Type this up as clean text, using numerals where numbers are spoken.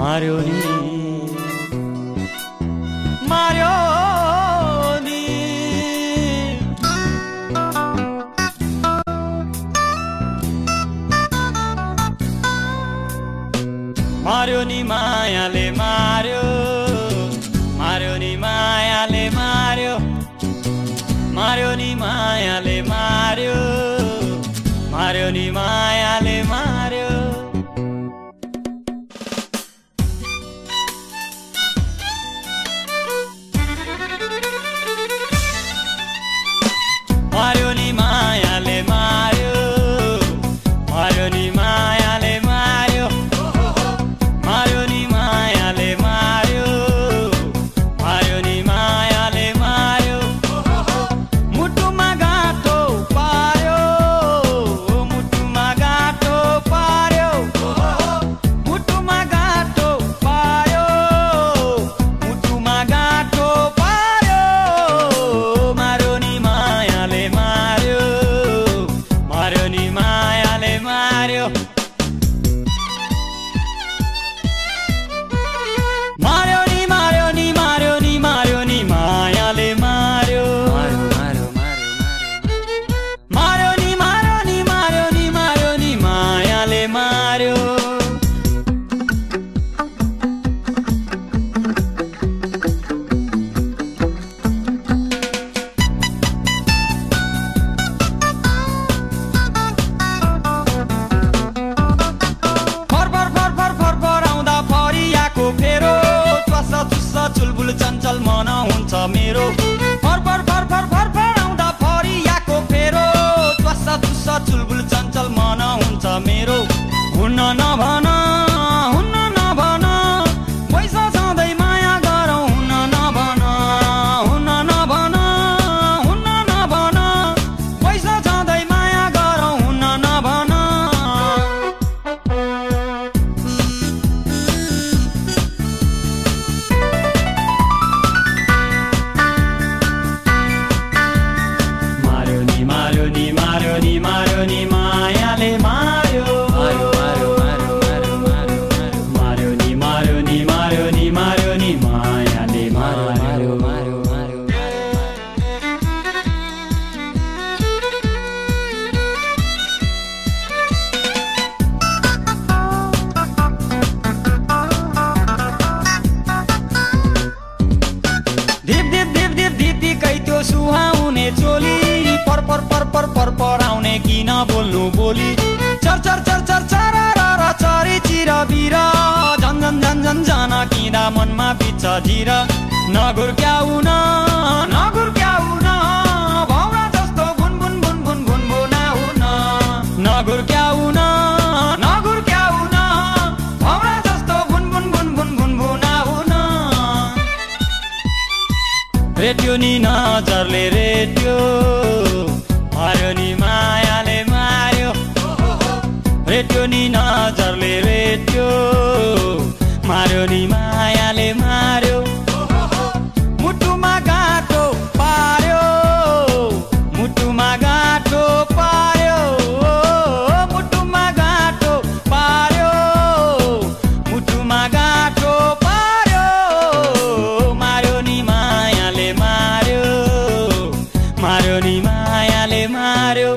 मार्यो नि मार्यो नि मार्यो नि मायाले मार्यो मार्यो नि मायाले मार्यो मार्यो नि मायाले मार्यो मार्यो नि मायाले मार्यो मार्यो नि मायाले मार्यो मार्यो नि मायाले मार्यो मार्यो नि मायाले मार्यो मार्यो नि मायाले मार्यो मुटुमा गाँठो पार्यो मुटुमा गाँठो पार्यो मुटुमा गाँठो पार्यो मुटुमा गाँठो पार्यो मार्यो नि मायाले मार्यो मार्यो नि मायाले मार्यो मार्यो नि मार्यो नि मार्यो नि मार्यो नि मायाले मार्यो मार्यो नि मार्यो नि मार्यो नि मार्यो नि मायाले मार्यो चुलबुल चञ्चल मन हुन्छ मेरो फर फर फर फर फर फर आउँदा फरियाको फेरो त्वसा तुसा चुलबुल चञ्चल मन हुन्छ मेरो हुन्न नभन पैसा सधैँ माया गरौँ हुन्न नभन पैसा सधैँ माया गरौँ हुन्न नभन मार्यो नि मार्यो नि मार्यो नि मायाले मार्यो मार्यो नि मार्यो नि मार्यो नि मार्यो नि मायाले मार्यो धिप धिप धिप धिप धिप्दिकै त्यो सुहाउने चोली पर पर पर पर पर पर आउने किन बोल्नु बोली चर चर चर चर चर र चरी चिर बिर झन झन झन झन झन किँदा मनमा बिच्छ झिर नगुर्क्याउन भौरा जस्तो भुन भुन भुन भुन भुन भुनाउन नगुर्क्याउन भौरा जस्तो भुन भुन भुन भुन भुन भुनाउन रेडियो नि नजरले रेडियो मार्यो नि मायाले मार्यो रेडियो नि नजरले रेडियो मार्यो नि मायाले मार्यो मुटुमा गाँठो पार्यो मुटुमा गाँठो पार्यो मुटुमा गाँठो पार्यो मुटुमा गाँठो पार्यो मार्यो नि मायाले मार्यो मार्यो नि मायाले मार्यो